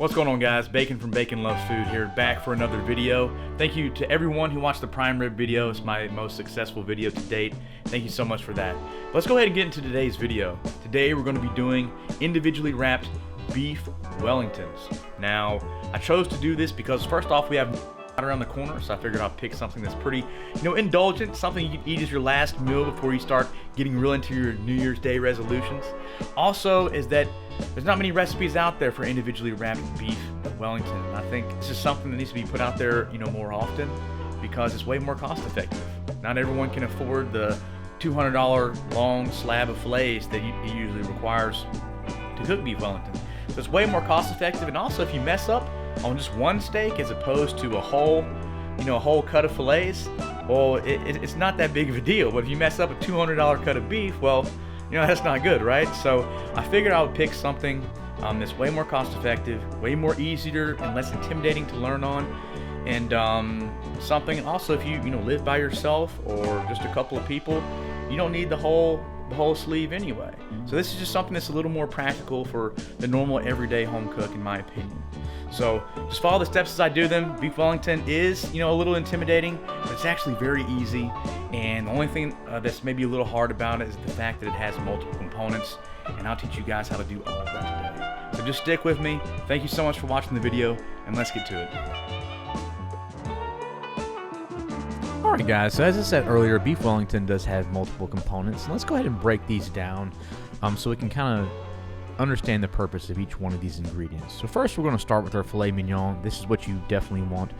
What's going on, guys? Bacon from BaconLovesFood here, back for another video. Thank you to everyone who watched the prime rib video. It's my most successful video to date. Thank you so much for that. Let's go ahead and get into today's video. Today we're going to be doing individually wrapped Beef Wellingtons. Now, I chose to do this because first off, we have right around the corner, so I figured I'd pick something that's pretty, indulgent, something you can eat as your last meal before you start getting real into your New Year's Day resolutions. Also, is that there's not many recipes out there for individually wrapped beef Wellington. And I think this is something that needs to be put out there, more often because it's way more cost effective. Not everyone can afford the $200 long slab of fillets that it usually requires to cook beef Wellington. So it's way more cost effective, and also if you mess up on just one steak as opposed to a whole cut of fillets, well, it's not that big of a deal. But if you mess up a $200 cut of beef, well, that's not good, right? So I figured I would pick something that's way more cost effective, way more easier and less intimidating to learn on, and something also if you live by yourself or just a couple of people, you don't need the whole sleeve anyway. So this is just something that's a little more practical for the normal everyday home cook, in my opinion. So just follow the steps as I do them. Beef Wellington is, a little intimidating, but it's actually very easy. And the only thing that's maybe a little hard about it is the fact that it has multiple components. And I'll teach you guys how to do all of that today. So just stick with me. Thank you so much for watching the video, and let's get to it. Alright guys, so as I said earlier, Beef Wellington does have multiple components. Let's go ahead and break these down so we can kind of understand the purpose of each one of these ingredients. So first we're going to start with our Filet Mignon. This is what you definitely want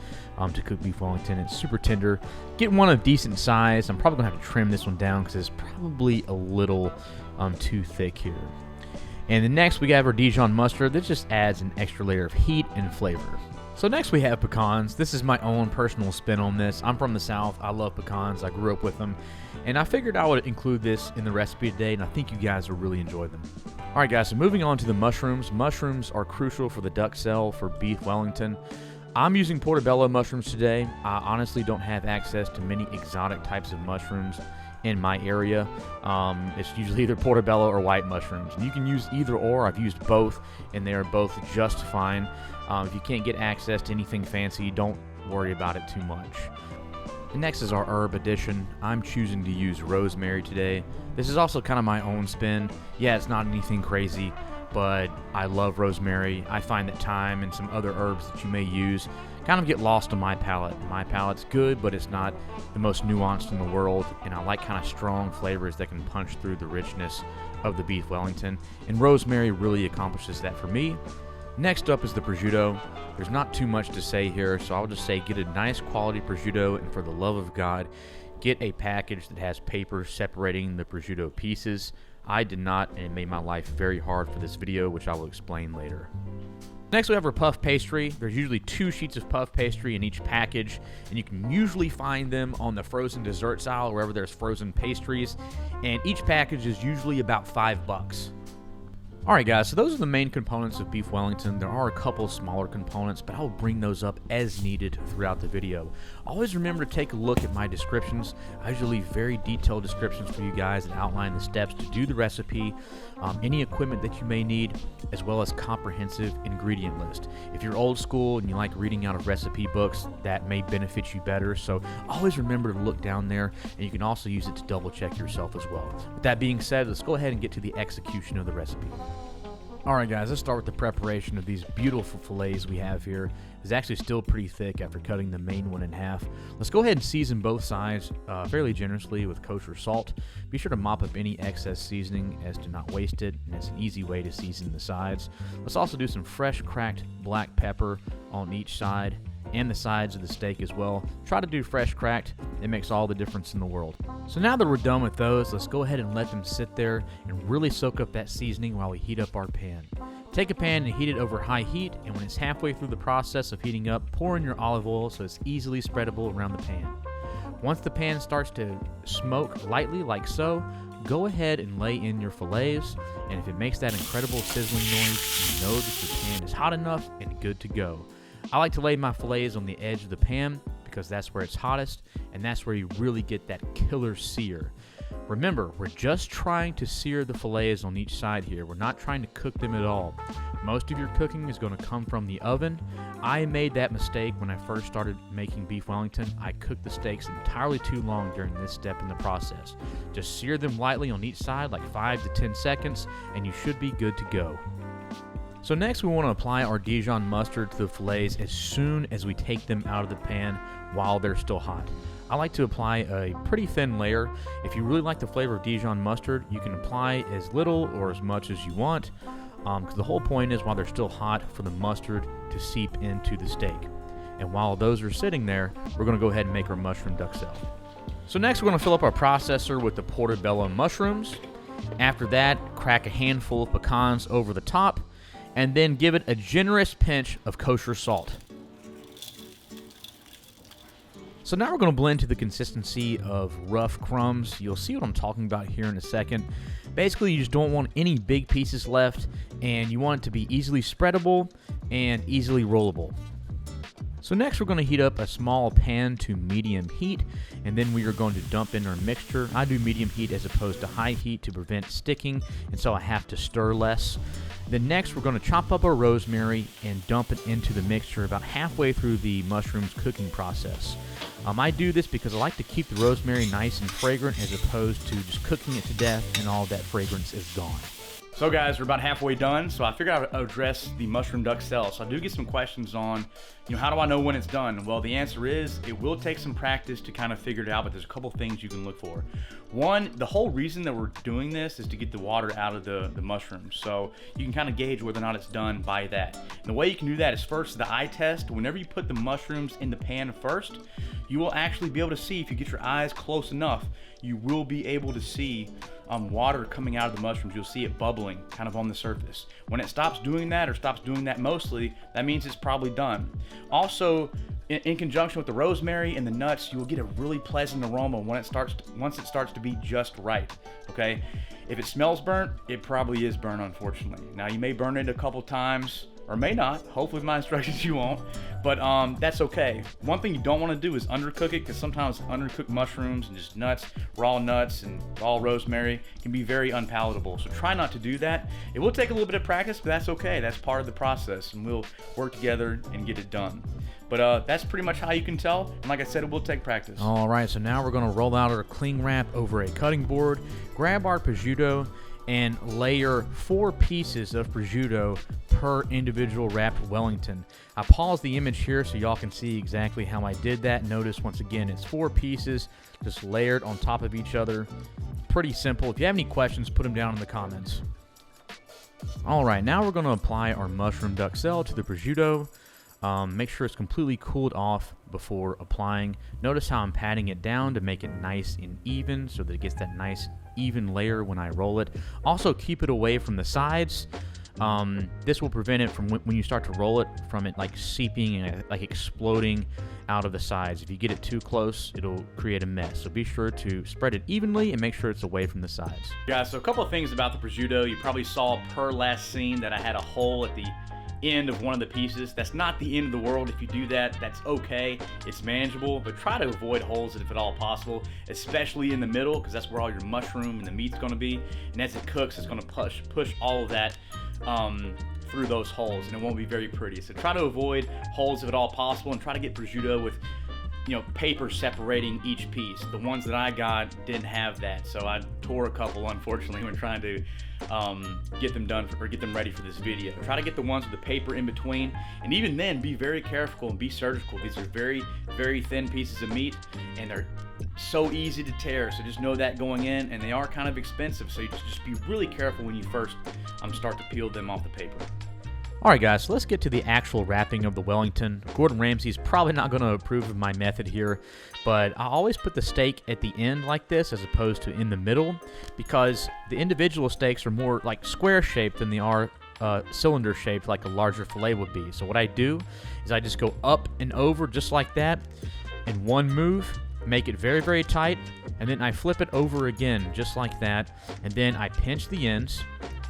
to cook Beef Wellington. It's super tender. Get one of decent size. I'm probably going to have to trim this one down because it's probably a little too thick here. And then next we have our Dijon mustard. This just adds an extra layer of heat and flavor. So next we have pecans. This is my own personal spin on this. I'm from the South. I love pecans. I grew up with them. And I figured I would include this in the recipe today, and I think you guys will really enjoy them. Alright guys, so moving on to the mushrooms. Mushrooms are crucial for the duck cell for Beef Wellington. I'm using portobello mushrooms today. I honestly don't have access to many exotic types of mushrooms in my area. It's usually either portobello or white mushrooms. And you can use either or. I've used both, and they are both just fine. If you can't get access to anything fancy, don't worry about it too much. And next is our herb addition. I'm choosing to use rosemary today. This is also kind of my own spin. Yeah, it's not anything crazy, but I love rosemary. I find that thyme and some other herbs that you may use kind of get lost on my palate. My palate's good, but it's not the most nuanced in the world, and I like kind of strong flavors that can punch through the richness of the Beef Wellington, and rosemary really accomplishes that for me. Next up is the prosciutto. There's not too much to say here, so I'll just say get a nice quality prosciutto, and for the love of God, get a package that has paper separating the prosciutto pieces. I did not, and it made my life very hard for this video, which I will explain later. Next we have our puff pastry. There's usually 2 sheets of puff pastry in each package, and you can usually find them on the frozen desserts aisle, wherever there's frozen pastries, and each package is usually about $5. Alright guys, so those are the main components of Beef Wellington. There are a couple smaller components, but I will bring those up as needed throughout the video. Always remember to take a look at my descriptions. I usually leave very detailed descriptions for you guys that outline the steps to do the recipe, any equipment that you may need, as well as comprehensive ingredient list. If you're old school and you like reading out of recipe books, that may benefit you better, so always remember to look down there, and you can also use it to double check yourself as well. With that being said, let's go ahead and get to the execution of the recipe. Alright guys, let's start with the preparation of these beautiful fillets we have here. It's actually still pretty thick after cutting the main one in half. Let's go ahead and season both sides fairly generously with kosher salt. Be sure to mop up any excess seasoning as to not waste it, and it's an easy way to season the sides. Let's also do some fresh cracked black pepper on each side and the sides of the steak as well. Try to do fresh cracked. It makes all the difference in the world. So now that we're done with those, let's go ahead and let them sit there and really soak up that seasoning while we heat up our pan. Take a pan and heat it over high heat, and when it's halfway through the process of heating up, pour in your olive oil so it's easily spreadable around the pan. Once the pan starts to smoke lightly like so, go ahead and lay in your fillets, and if it makes that incredible sizzling noise, you know that your pan is hot enough and good to go. I like to lay my fillets on the edge of the pan because that's where it's hottest, and that's where you really get that killer sear. Remember, we're just trying to sear the fillets on each side here. We're not trying to cook them at all. Most of your cooking is going to come from the oven. I made that mistake when I first started making beef Wellington. I cooked the steaks entirely too long during this step in the process. Just sear them lightly on each side, like 5 to 10 seconds, and you should be good to go. So next we want to apply our Dijon mustard to the fillets as soon as we take them out of the pan while they're still hot. I like to apply a pretty thin layer. If you really like the flavor of Dijon mustard, you can apply as little or as much as you want, because the whole point is while they're still hot for the mustard to seep into the steak. And while those are sitting there, we're going to go ahead and make our mushroom duxelle. So next we're going to fill up our processor with the portobello mushrooms. After that, crack a handful of pecans over the top, and then give it a generous pinch of kosher salt. So now we're going to blend to the consistency of rough crumbs. You'll see what I'm talking about here in a second. Basically, you just don't want any big pieces left, and you want it to be easily spreadable and easily rollable. So next we're going to heat up a small pan to medium heat, and then we are going to dump in our mixture. I do medium heat as opposed to high heat to prevent sticking, and so I have to stir less. Then next we're going to chop up our rosemary and dump it into the mixture about halfway through the mushrooms cooking process. I do this because I like to keep the rosemary nice and fragrant as opposed to just cooking it to death and all that fragrance is gone. So guys, we're about halfway done, so I figured I'd address the mushroom duxelle. So I do get some questions on, how do I know when it's done? Well, the answer is it will take some practice to kind of figure it out, but there's a couple things you can look for. One, the whole reason that we're doing this is to get the water out of the mushrooms. So you can kind of gauge whether or not it's done by that. And the way you can do that is first the eye test. Whenever you put the mushrooms in the pan first, you will actually be able to see, if you get your eyes close enough, you will be able to see water coming out of the mushrooms. You'll see it bubbling kind of on the surface. When it stops doing that, or stops doing that mostly, that means it's probably done. Also, in conjunction with the rosemary and the nuts, you will get a really pleasant aroma once it starts to be just right. Okay, if it smells burnt, it probably is burnt, unfortunately. Now you may burn it a couple times, or may not. Hopefully with my instructions you won't, but that's okay. One thing you don't want to do is undercook it, because sometimes undercooked mushrooms and just raw nuts and raw rosemary can be very unpalatable. So try not to do that. It will take a little bit of practice, but that's okay. That's part of the process, and we'll work together and get it done. But that's pretty much how you can tell. And like I said, it will take practice. All right, so now we're going to roll out our cling wrap over a cutting board, grab our prosciutto, and layer 4 pieces of prosciutto per individual wrapped Wellington. I paused the image here so y'all can see exactly how I did that. Notice once again, it's 4 pieces just layered on top of each other. Pretty simple. If you have any questions, put them down in the comments. All right, now we're going to apply our mushroom duxelle to the prosciutto. Make sure it's completely cooled off before applying. Notice how I'm patting it down to make it nice and even so that it gets that nice even layer when I roll it. Also keep it away from the sides. This will prevent it from, when you start to roll it, from it like seeping and like exploding out of the sides. If you get it too close, it'll create a mess. So be sure to spread it evenly and make sure it's away from the sides. Yeah, so a couple of things about the prosciutto. You probably saw per last scene that I had a hole at the end of one of the pieces. That's not the end of the world. If you do that, that's okay. It's manageable, but try to avoid holes if at all possible, especially in the middle, because that's where all your mushroom and the meat's going to be. And as it cooks, it's going to push all of that through those holes, and it won't be very pretty. So try to avoid holes if at all possible, and try to get prosciutto with paper separating each piece. The ones that I got didn't have that, so I tore a couple, unfortunately, when trying to get them done or get them ready for this video. Try to get the ones with the paper in between, and even then, be very careful and be surgical. These are very, very thin pieces of meat, and they're so easy to tear, so just know that going in, and they are kind of expensive, so you just be really careful when you first start to peel them off the paper. Alright guys, so let's get to the actual wrapping of the Wellington. Gordon Ramsay's probably not going to approve of my method here, but I always put the steak at the end like this as opposed to in the middle, because the individual steaks are more like square shaped than they are cylinder shaped like a larger filet would be. So what I do is I just go up and over just like that in one move, make it very, very tight, and then I flip it over again just like that, and then I pinch the ends,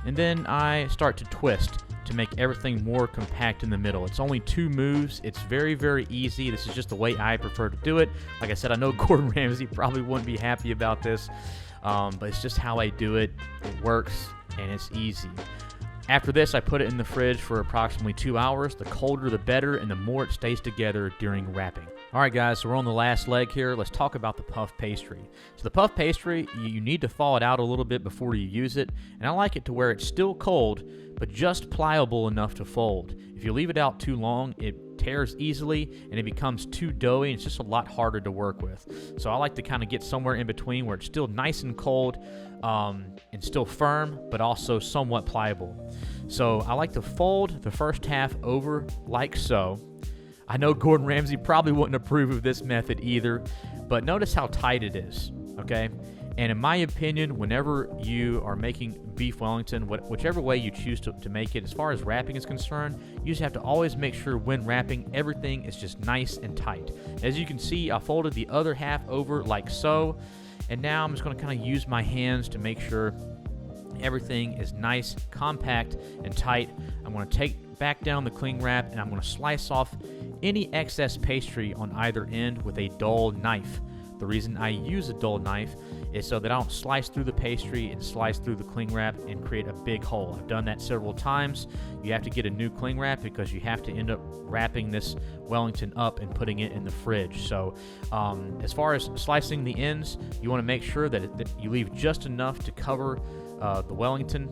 and then I start to twist to make everything more compact in the middle. It's only 2 moves. It's very, very easy. This is just the way I prefer to do it. Like I said, I know Gordon Ramsay probably wouldn't be happy about this, but it's just how I do it. It works, and it's easy. After this, I put it in the fridge for approximately 2 hours. The colder the better, and the more it stays together during wrapping. Alright guys, so we're on the last leg here. Let's talk about the puff pastry. So the puff pastry, you need to thaw it out a little bit before you use it, and I like it to where it's still cold, but just pliable enough to fold. If you leave it out too long, it tears easily, and it becomes too doughy, and it's just a lot harder to work with. So I like to kind of get somewhere in between where it's still nice and cold, and still firm, but also somewhat pliable. So I like to fold the first half over like so. I know Gordon Ramsay probably wouldn't approve of this method either, but notice how tight it is, okay? And in my opinion, whenever you are making beef Wellington, whichever way you choose to make it, as far as wrapping is concerned, you just have to always make sure when wrapping, everything is just nice and tight. As you can see, I folded the other half over like so, and now I'm just going to kind of use my hands to make sure everything is nice, compact, and tight. I'm going to take back down the cling wrap, and I'm going to slice off any excess pastry on either end with a dull knife. The reason I use a dull knife is so that I don't slice through the pastry and slice through the cling wrap and create a big hole. I've done that several times. You have to get a new cling wrap because you have to end up wrapping this Wellington up and putting it in the fridge. So as far as slicing the ends, you want to make sure that you leave just enough to cover the Wellington.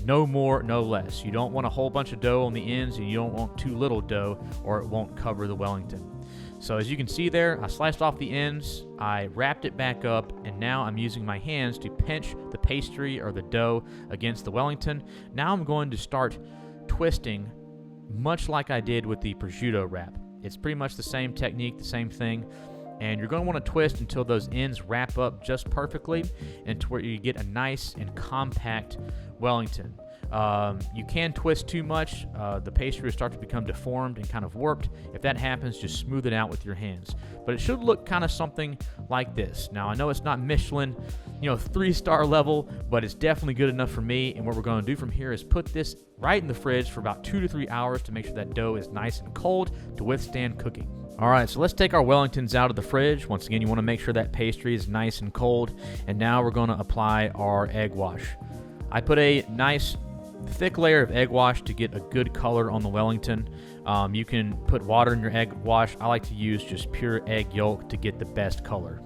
No more, no less. You don't want a whole bunch of dough on the ends, and you don't want too little dough, or it won't cover the Wellington. So as you can see there, I sliced off the ends, I wrapped it back up, and now I'm using my hands to pinch the pastry or the dough against the Wellington. Now I'm going to start twisting, much like I did with the prosciutto wrap. It's pretty much the same technique, the same thing. And you're going to want to twist until those ends wrap up just perfectly and to where you get a nice and compact Wellington. You can twist too much. The pastry will start to become deformed and kind of warped. If that happens, just smooth it out with your hands. But it should look kind of something like this. Now, I know it's not Michelin, 3-star level, but it's definitely good enough for me. And what we're going to do from here is put this right in the fridge for about 2 to 3 hours to make sure that dough is nice and cold to withstand cooking. All right, so let's take our Wellingtons out of the fridge. Once again, you want to make sure that pastry is nice and cold. And now we're going to apply our egg wash. I put a nice thick layer of egg wash to get a good color on the Wellington. You can put water in your egg wash. I like to use just pure egg yolk to get the best color.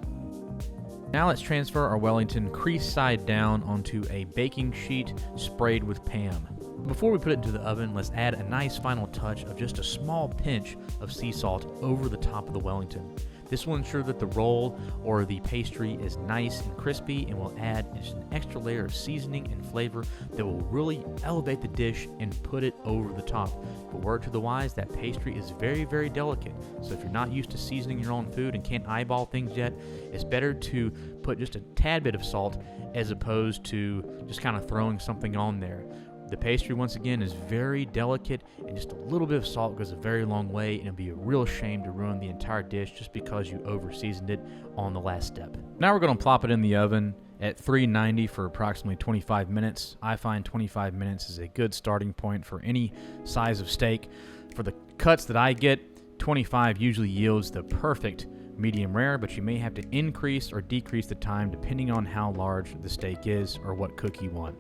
Now let's transfer our Wellington crease side down onto a baking sheet sprayed with Pam. Before we put it into the oven, let's add a nice final touch of just a small pinch of sea salt over the top of the Wellington. This will ensure that the roll or the pastry is nice and crispy, and will add just an extra layer of seasoning and flavor that will really elevate the dish and put it over the top. But word to the wise, that pastry is very, very delicate. So if you're not used to seasoning your own food and can't eyeball things yet, it's better to put just a tad bit of salt as opposed to just kind of throwing something on there. The pastry, once again, is very delicate, and just a little bit of salt goes a very long way, and it'd be a real shame to ruin the entire dish just because you over-seasoned it on the last step. Now we're going to plop it in the oven at 390 for approximately 25 minutes. I find 25 minutes is a good starting point for any size of steak. For the cuts that I get, 25 usually yields the perfect medium rare, but you may have to increase or decrease the time depending on how large the steak is or what cook you want.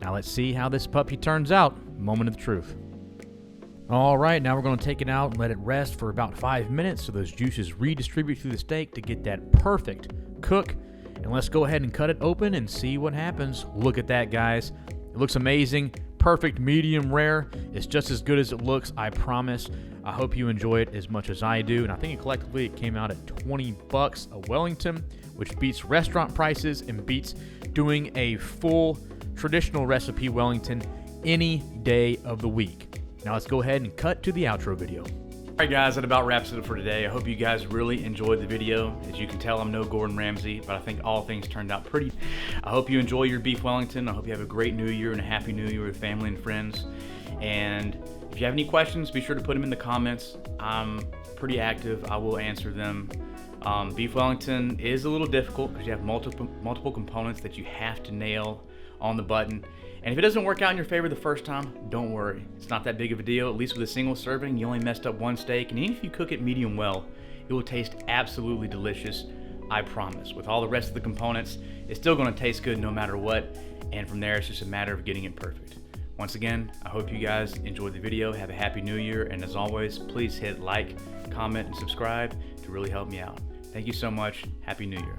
Now let's see how this puppy turns out. Moment of the truth. All right, now we're going to take it out and let it rest for about 5 minutes so those juices redistribute through the steak to get that perfect cook. And let's go ahead and cut it open and see what happens. Look at that, guys. It looks amazing. Perfect medium rare. It's just as good as it looks, I promise. I hope you enjoy it as much as I do. And I think collectively it came out at $20 a Wellington, which beats restaurant prices and beats doing a full traditional recipe Wellington any day of the week. Now let's go ahead and cut to the outro video. Alright guys, that about wraps it up for today. I hope you guys really enjoyed the video. As you can tell, I'm no Gordon Ramsay, but I think all things turned out pretty. I hope you enjoy your beef Wellington. I hope you have a great new year and a happy new year with family and friends. And if you have any questions, be sure to put them in the comments. I'm pretty active. I will answer them. Beef Wellington is a little difficult because you have multiple components that you have to nail on the button. And if it doesn't work out in your favor the first time, don't worry. It's not that big of a deal. At least with a single serving, you only messed up one steak. And even if you cook it medium well, it will taste absolutely delicious, I promise. With all the rest of the components, it's still going to taste good no matter what. And from there, it's just a matter of getting it perfect. Once again, I hope you guys enjoyed the video. Have a happy new year, and as always, please hit like, comment, and subscribe to really help me out. Thank you so much. Happy New Year.